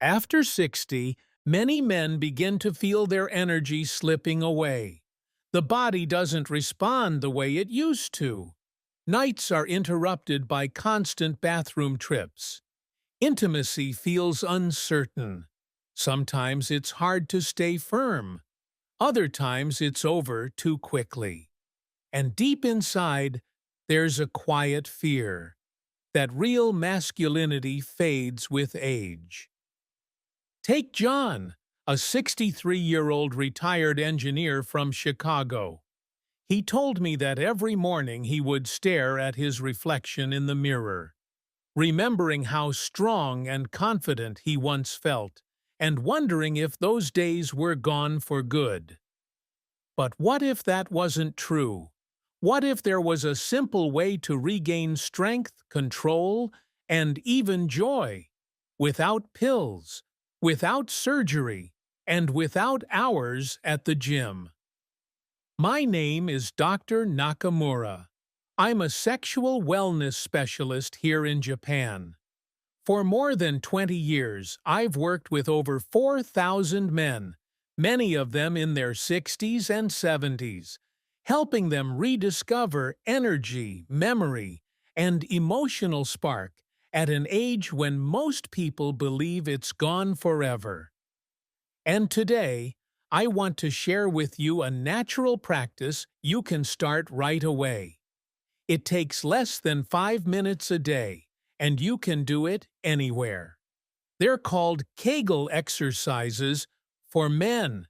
After 60, many men begin to feel their energy slipping away. The body doesn't respond the way it used to. Nights are interrupted by constant bathroom trips. Intimacy feels uncertain. Sometimes it's hard to stay firm. Other times it's over too quickly. And deep inside, there's a quiet fear that real masculinity fades with age. Take John, a 63-year-old retired engineer from Chicago. He told me that every morning he would stare at his reflection in the mirror, remembering how strong and confident he once felt, and wondering if those days were gone for good. But what if that wasn't true? What if there was a simple way to regain strength, control, and even joy, without pills, without surgery, and without hours at the gym? My name is Dr. Nakamura. I'm a sexual wellness specialist here in Japan. For more than 20 years, I've worked with over 4,000 men, many of them in their 60s and 70s, helping them rediscover energy, memory, and emotional spark at an age when most people believe it's gone forever. And today, I want to share with you a natural practice you can start right away. It takes less than 5 minutes a day, and you can do it anywhere. They're called Kegel exercises for men.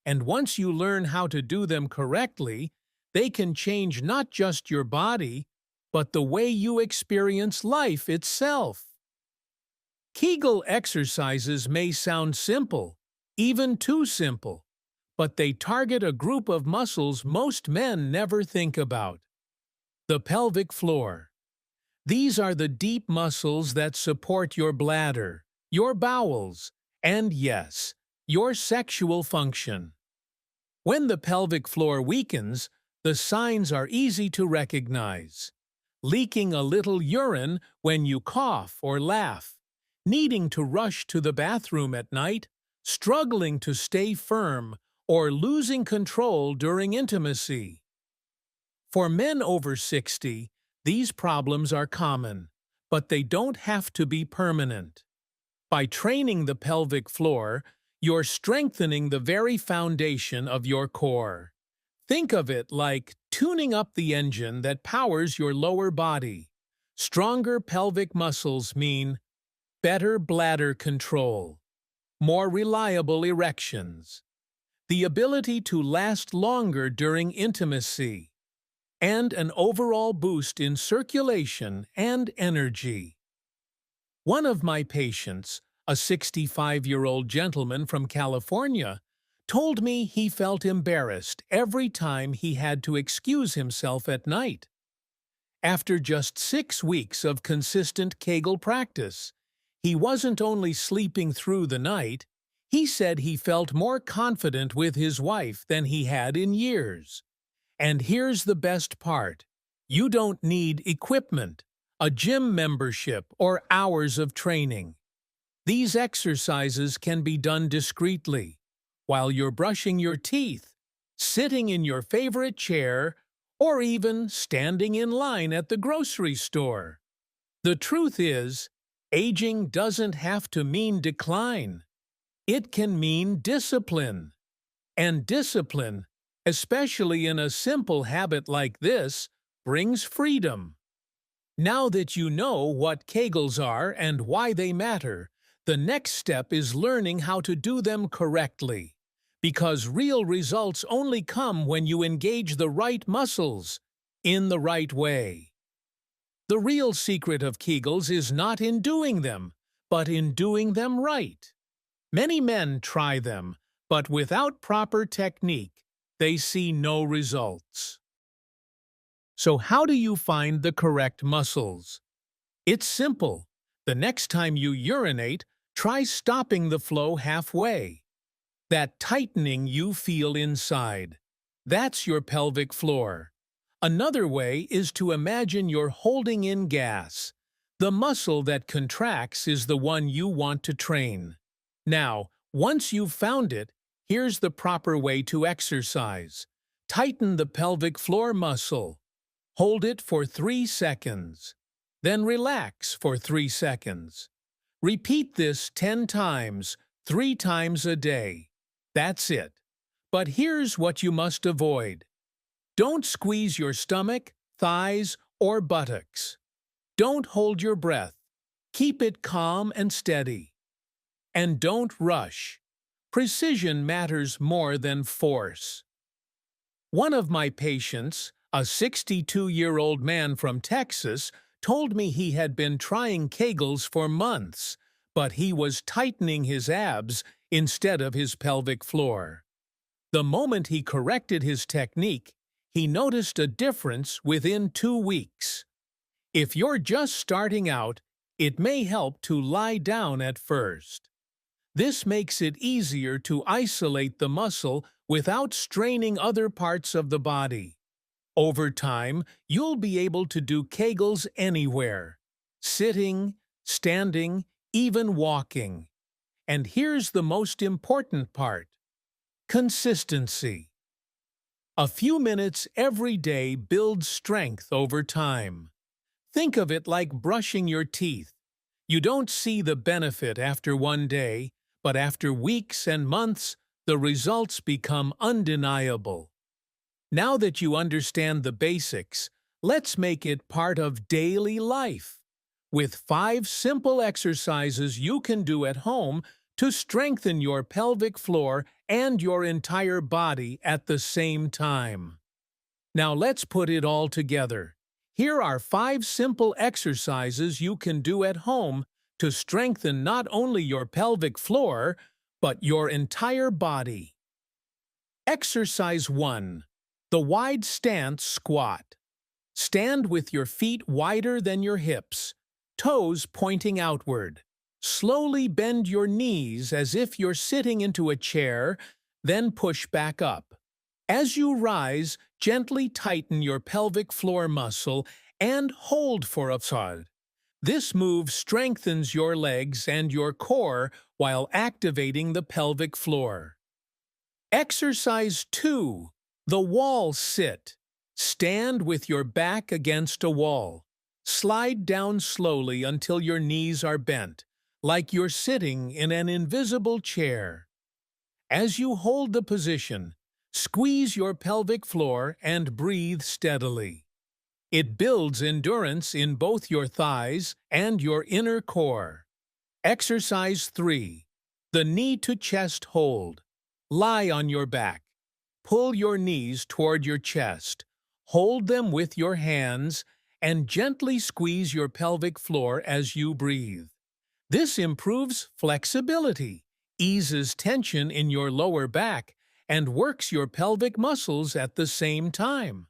And once you learn how to do them correctly, they can change not just your body, but the way you experience life itself. Kegel exercises may sound simple, even too simple, but they target a group of muscles most men never think about. The pelvic floor. These are the deep muscles that support your bladder, your bowels, and yes, your sexual function. When the pelvic floor weakens, the signs are easy to recognize. Leaking a little urine when you cough or laugh, needing to rush to the bathroom at night, struggling to stay firm, or losing control during intimacy. For men over 60, these problems are common, but they don't have to be permanent. By training the pelvic floor, you're strengthening the very foundation of your core. Think of it like tuning up the engine that powers your lower body. Stronger pelvic muscles mean better bladder control, more reliable erections, the ability to last longer during intimacy, and an overall boost in circulation and energy. One of my patients, a 65-year-old gentleman from California, told me he felt embarrassed every time he had to excuse himself at night. After just 6 weeks of consistent Kegel practice, he wasn't only sleeping through the night, he said he felt more confident with his wife than he had in years. And here's the best part. You don't need equipment, a gym membership, or hours of training. These exercises can be done discreetly, while you're brushing your teeth, sitting in your favorite chair, or even standing in line at the grocery store. The truth is, aging doesn't have to mean decline. It can mean discipline. And discipline, especially in a simple habit like this, brings freedom. Now that you know what Kegels are and why they matter, the next step is learning how to do them correctly. Because real results only come when you engage the right muscles in the right way. The real secret of Kegels is not in doing them, but in doing them right. Many men try them, but without proper technique, they see no results. So how do you find the correct muscles? It's simple. The next time you urinate, try stopping the flow halfway. That tightening you feel inside. That's your pelvic floor. Another way is to imagine you're holding in gas. The muscle that contracts is the one you want to train. Now, once you've found it, here's the proper way to exercise. Tighten the pelvic floor muscle. Hold it for 3 seconds. Then relax for 3 seconds. Repeat this 10 times, 3 times a day. That's it. But here's what you must avoid. Don't squeeze your stomach, thighs, or buttocks. Don't hold your breath. Keep it calm and steady. And don't rush. Precision matters more than force. One of my patients, a 62-year-old man from Texas, told me he had been trying Kegels for months, but he was tightening his abs instead of his pelvic floor. The moment he corrected his technique, he noticed a difference within 2 weeks. If you're just starting out, it may help to lie down at first. This makes it easier to isolate the muscle without straining other parts of the body. Over time, you'll be able to do Kegels anywhere, sitting, standing, even walking. And here's the most important part: consistency. A few minutes every day builds strength over time. Think of it like brushing your teeth. You don't see the benefit after one day, but after weeks and months, the results become undeniable. Now that you understand the basics, let's make it part of daily life. With 5 simple exercises you can do at home to strengthen your pelvic floor and your entire body at the same time. Now let's put it all together. Here are 5 simple exercises you can do at home to strengthen not only your pelvic floor, but your entire body. Exercise 1. The wide stance squat. Stand with your feet wider than your hips, toes pointing outward. Slowly bend your knees as if you're sitting into a chair, then push back up. As you rise, gently tighten your pelvic floor muscle and hold for a second. This move strengthens your legs and your core while activating the pelvic floor. Exercise 2. The wall sit. Stand with your back against a wall. Slide down slowly until your knees are bent, like you're sitting in an invisible chair. As you hold the position, squeeze your pelvic floor and breathe steadily. It builds endurance in both your thighs and your inner core. Exercise 3. The knee-to-chest hold. Lie on your back. Pull your knees toward your chest. Hold them with your hands and gently squeeze your pelvic floor as you breathe. This improves flexibility, eases tension in your lower back, and works your pelvic muscles at the same time.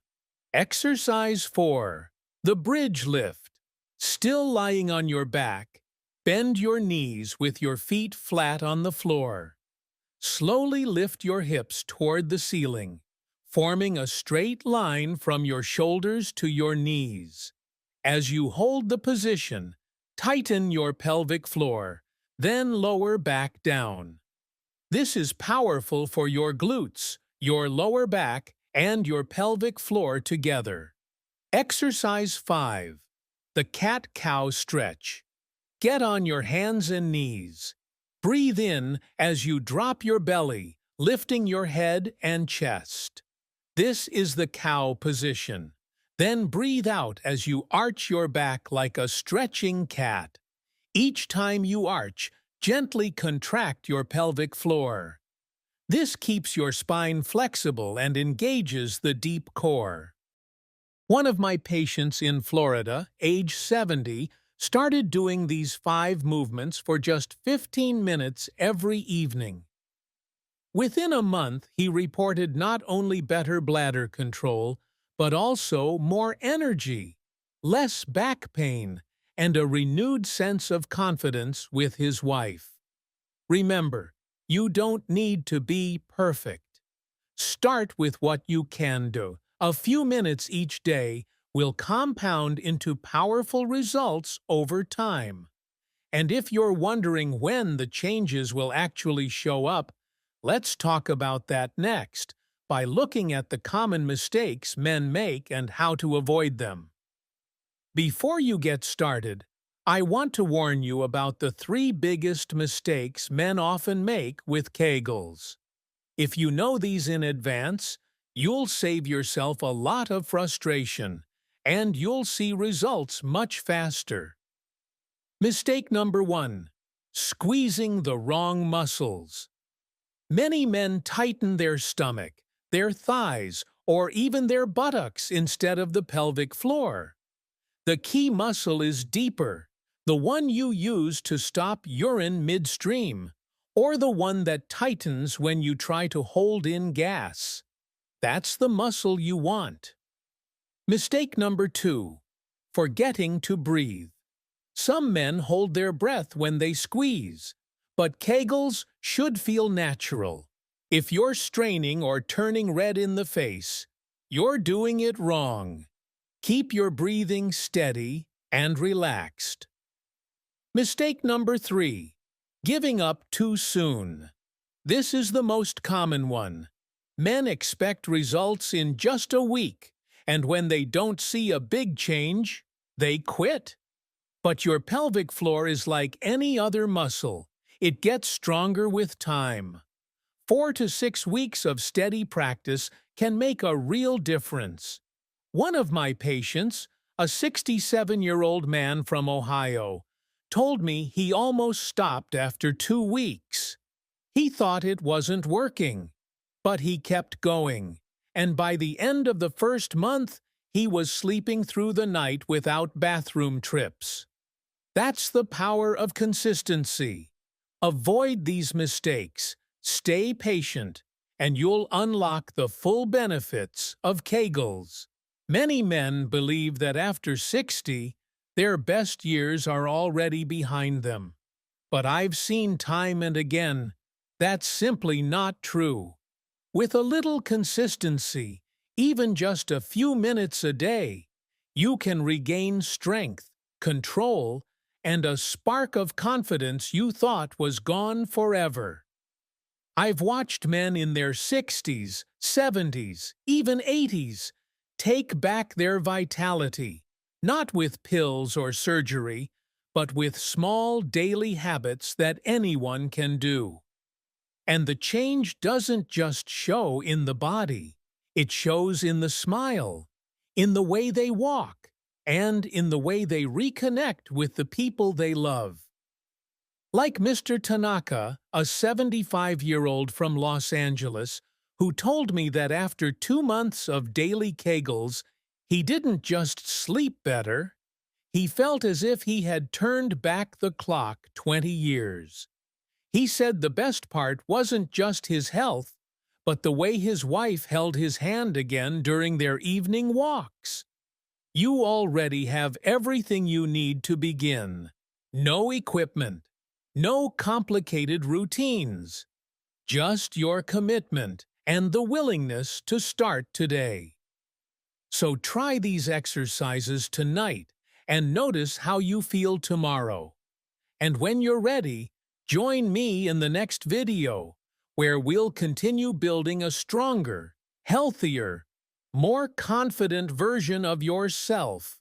Exercise 4. The bridge lift. Still lying on your back, bend your knees with your feet flat on the floor. Slowly lift your hips toward the ceiling, forming a straight line from your shoulders to your knees. As you hold the position, tighten your pelvic floor, then lower back down. This is powerful for your glutes, your lower back, and your pelvic floor together. Exercise 5. The cat-cow stretch. Get on your hands and knees. Breathe in as you drop your belly, lifting your head and chest. This is the cow position. Then breathe out as you arch your back like a stretching cat. Each time you arch, gently contract your pelvic floor. This keeps your spine flexible and engages the deep core. One of my patients in Florida, age 70, started doing these 5 movements for just 15 minutes every evening. Within a month, he reported not only better bladder control, but also more energy, less back pain, and a renewed sense of confidence with his wife. Remember, you don't need to be perfect. Start with what you can do. A few minutes each day will compound into powerful results over time. And if you're wondering when the changes will actually show up, let's talk about that next, by looking at the common mistakes men make and how to avoid them. Before you get started, I want to warn you about the 3 biggest mistakes men often make with Kegels. If you know these in advance, you'll save yourself a lot of frustration, and you'll see results much faster. Mistake number 1. Squeezing the wrong muscles. Many men tighten their stomach, their thighs, or even their buttocks instead of the pelvic floor. The key muscle is deeper, the one you use to stop urine midstream, or the one that tightens when you try to hold in gas. That's the muscle you want. Mistake number 2. Forgetting to breathe. Some men hold their breath when they squeeze, but Kegels should feel natural. If you're straining or turning red in the face, you're doing it wrong. Keep your breathing steady and relaxed. Mistake number 3. Giving up too soon. This is the most common one. Men expect results in just a week, and when they don't see a big change, they quit. But your pelvic floor is like any other muscle. It gets stronger with time. 4 to 6 weeks of steady practice can make a real difference. One of my patients, a 67-year-old man from Ohio, told me he almost stopped after 2 weeks. He thought it wasn't working, but he kept going, and by the end of the first month, he was sleeping through the night without bathroom trips. That's the power of consistency. Avoid these mistakes, stay patient, and you'll unlock the full benefits of Kegels. Many men believe that after 60, their best years are already behind them. But I've seen time and again, that's simply not true. With a little consistency, even just a few minutes a day, you can regain strength, control, and a spark of confidence you thought was gone forever. I've watched men in their 60s, 70s, even 80s take back their vitality, not with pills or surgery, but with small daily habits that anyone can do. And the change doesn't just show in the body, it shows in the smile, in the way they walk, and in the way they reconnect with the people they love. Like Mr. Tanaka, a 75-year-old from Los Angeles, who told me that after 2 months of daily Kegels, he didn't just sleep better, he felt as if he had turned back the clock 20 years. He said the best part wasn't just his health, but the way his wife held his hand again during their evening walks. You already have everything you need to begin. No equipment, no complicated routines, just your commitment and the willingness to start today. So try these exercises tonight and notice how you feel tomorrow. And when you're ready, join me in the next video, where we'll continue building a stronger, healthier, more confident version of yourself.